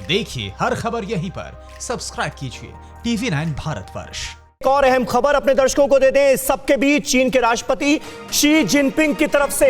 देखिए हर खबर यहीं पर, सब्सक्राइब कीजिए TV9 भारतवर्ष। एक और अहम खबर अपने दर्शकों को दे दें। इस सबके बीच चीन के राष्ट्रपति शी जिनपिंग की तरफ से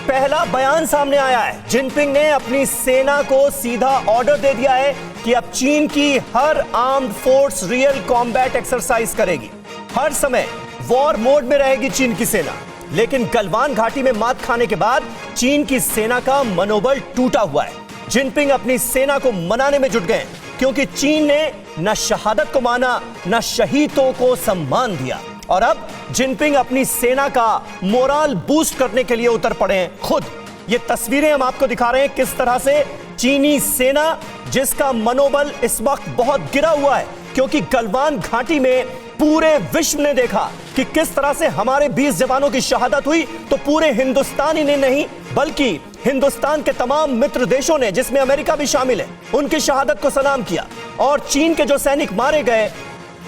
पहला बयान सामने आया है। जिनपिंग ने अपनी सेना को सीधा ऑर्डर दे दिया है कि अब चीन की हर armed force real combat exercise करेगी। हर समय वॉर मोड में रहेगी चीन की सेना। लेकिन गलवान घाटी में मात खाने के बाद चीन की सेना का मनोबल टूटा हुआ है। जिनपिंग अपनी सेना को मनाने में जुट गए क्योंकि चीन ने न शहादत को माना, न शहीदों को सम्मान दिया। और अब जिनपिंग अपनी सेना का मोराल बूस्ट करने के लिए उतर पड़े हैं खुद। ये तस्वीरें हम आपको दिखा रहे हैं किस तरह से चीनी सेना, जिसका मनोबल इस वक्त बहुत गिरा हुआ है क्योंकि गलवान घाटी में पूरे विश्व ने देखा कि किस तरह से हमारे 20 जवानों की शहादत हुई, तो पूरे हिंदुस्तान ही ने नहीं बल्कि हिंदुस्तान के तमाम मित्र देशों ने, जिसमें अमेरिका भी शामिल है, उनकी शहादत को सलाम किया। और चीन के जो सैनिक मारे गए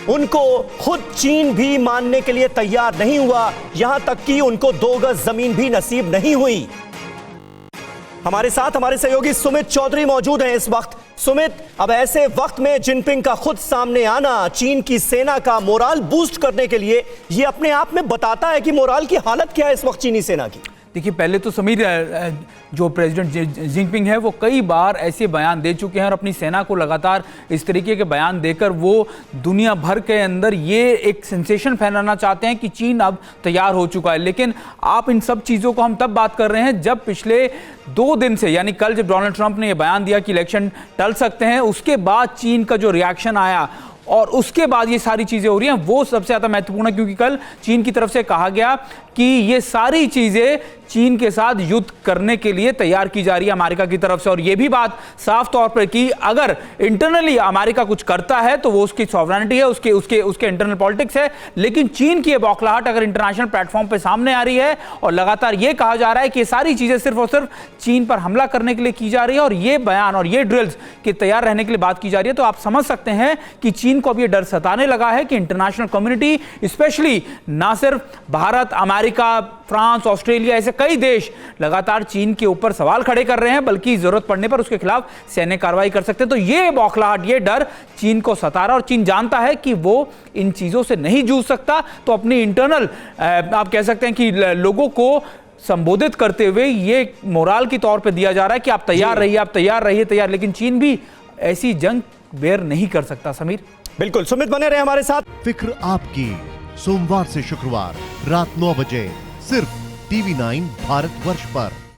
उनको खुद चीन भी मानने के लिए तैयार नहीं हुआ, यहां तक कि उनको 2 गज जमीन भी नसीब नहीं हुई। हमारे साथ हमारे सहयोगी सुमित चौधरी मौजूद हैं इस वक्त। सुमित, अब ऐसे वक्त में जिनपिंग का खुद सामने आना चीन की सेना का मोराल बूस्ट करने के लिए, ये अपने आप में बताता है कि मोराल की हालत क्या है इस वक्त चीनी सेना की। देखिए, पहले तो समीर, जो प्रेसिडेंट जिनपिंग है वो कई बार ऐसे बयान दे चुके हैं और अपनी सेना को लगातार इस तरीके के बयान देकर वो दुनिया भर के अंदर ये एक सेंसेशन फैलाना चाहते हैं कि चीन अब तैयार हो चुका है। लेकिन आप इन सब चीज़ों को हम तब बात कर रहे हैं जब पिछले 2 दिन से, यानी कल जब डोनाल्ड ट्रंप ने ये बयान दिया कि इलेक्शन टल सकते हैं, उसके बाद चीन का जो रिएक्शन आया और उसके बाद ये सारी चीज़ें हो रही हैं, वो सबसे ज़्यादा महत्वपूर्ण है। क्योंकि कल चीन की तरफ से कहा गया कि ये सारी चीज़ें चीन के साथ युद्ध करने के लिए तैयार की जा रही है अमेरिका की तरफ से। और ये भी बात साफ तौर पर कि अगर इंटरनली अमेरिका कुछ करता है तो वो उसकी सॉवरेनिटी है, उसके इंटरनल पॉलिटिक्स है। लेकिन चीन की ये बौखलाहट अगर इंटरनेशनल प्लेटफॉर्म पर सामने आ रही है और लगातार ये कहा जा रहा है कि ये सारी चीज़ें सिर्फ और सिर्फ चीन पर हमला करने के लिए की जा रही है और ये बयान और ये ड्रिल्स के तैयार रहने के लिए बात की जा रही है, तो आप समझ सकते हैं कि चीन को अब ये डर सताने लगा है कि इंटरनेशनल कम्युनिटी, स्पेशली ना सिर्फ भारत, अमेरिका, फ्रांस, ऑस्ट्रेलिया, ऐसे कई देश लगातार चीन के ऊपर सवाल खड़े कर रहे हैं, बल्कि जरूरत पड़ने पर उसके खिलाफ सैन्य कार्रवाई कर सकते हैं। तो ये बौखलाहट, ये डर चीन को सता रहा है और चीन जानता है कि वो इन चीजों से नहीं जूझ सकता। तो अपनी इंटरनल, आप कह सकते हैं कि लोगों को संबोधित करते हुए ये मोराल के तौर पर दिया जा रहा है कि आप तैयार रहिए, आप तैयार रहिए, तैयार। लेकिन चीन भी ऐसी जंग बेयर नहीं कर सकता। समीर, बिल्कुल, सुमित बने रहे हमारे साथ। फिक्र आपकी, सोमवार से शुक्रवार रात 9 बजे सिर्फ TV9 भारतवर्ष पर।